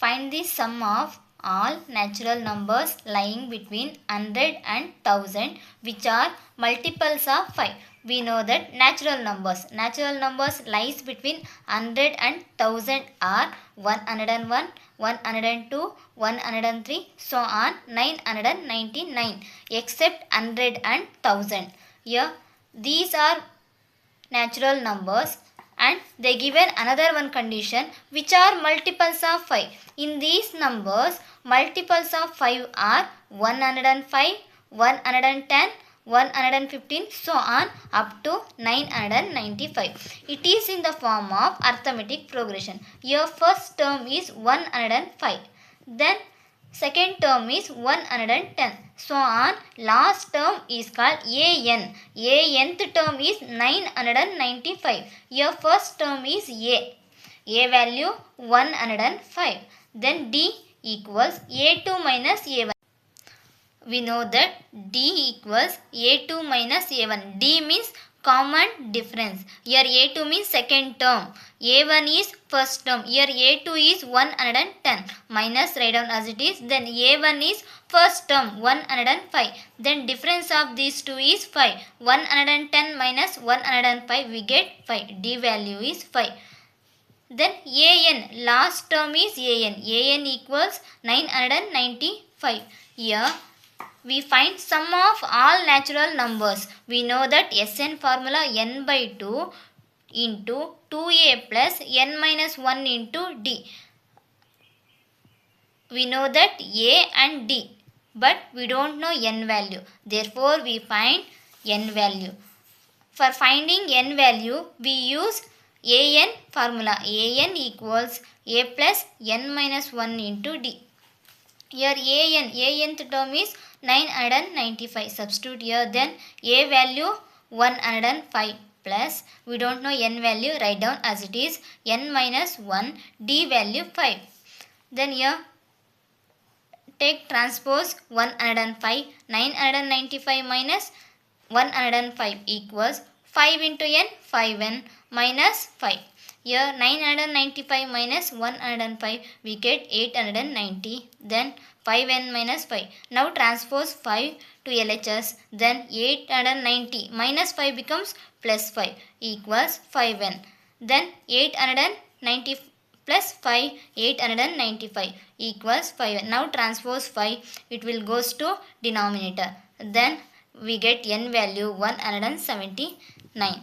Find the sum of all natural numbers lying between 100 and 1000 which are multiples of 5. We know that natural numbers lies between 100 and 1000 are 101, 102, 103, so on 999 except 100 and 1000. Here these are natural numbers and they given another one condition which are multiples of 5. In these numbers multiples of 5 are 105, 110, 115, so on up to 995. It is in the form of arithmetic progression. Your first term is 105, then second term is 110, so on last term is called an. Nth term is 995. Your first term is a value 105, then d equals a2 minus a1. We know that d equals a2 minus a1. D means common difference. Here a2 means second term, a1 is first term. Here a2 is 110 minus, write down as it is. Then a1 is first term 105. Then difference of these two is 5. 110 minus 105 we get 5. D value is 5. Then an, last term is an. An equals 995. Here we find sum of all natural numbers. We know that Sn formula n by 2 into 2a plus n minus 1 into d. We know that a and d, but we don't know n value. Therefore, we find n value. For finding n value, we use an formula. An equals a plus n minus 1 into d. Here anth term is 995. Substitute here. Then a value 105 plus, we don't know n value, write down as it is, n minus 1, d value 5. Then here take transpose 105. 995 minus 105 equals 5 into n, 5n minus 5. Here 995 minus 105 we get 890, then 5n minus 5. Now transpose 5 to LHS, then 890 minus 5 becomes plus 5 equals 5n. Then 890 plus 5, 895 equals 5n. Now transpose 5, it will goes to denominator. Then we get n value 179.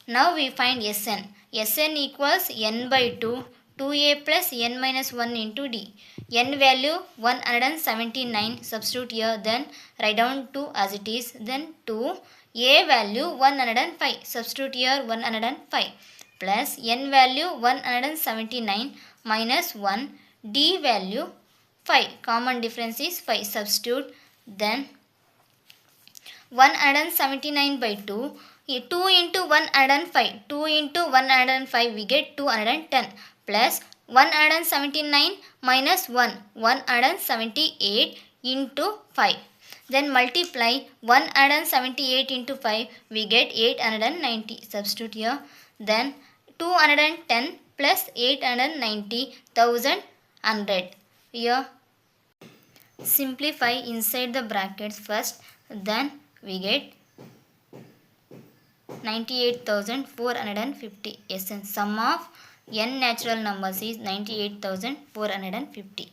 Now we find Sn. Sn equals n by 2, 2a plus n minus 1 into d. N value 179. Substitute here. Then write down 2 as it is. Then 2. A value 105. Substitute here 105. Plus n value 179 minus 1. D value 5. Common difference is 5. Substitute. Then 179 by 2. 2 into 105. 2 into 105 we get 210 plus 179 minus 1. 178 into 5. Then multiply 178 into 5 we get 890. Substitute here. Then 210 plus 890, 1100. Here simplify inside the brackets first. Then we get 98,450. Sn sum of n natural numbers is 98,450.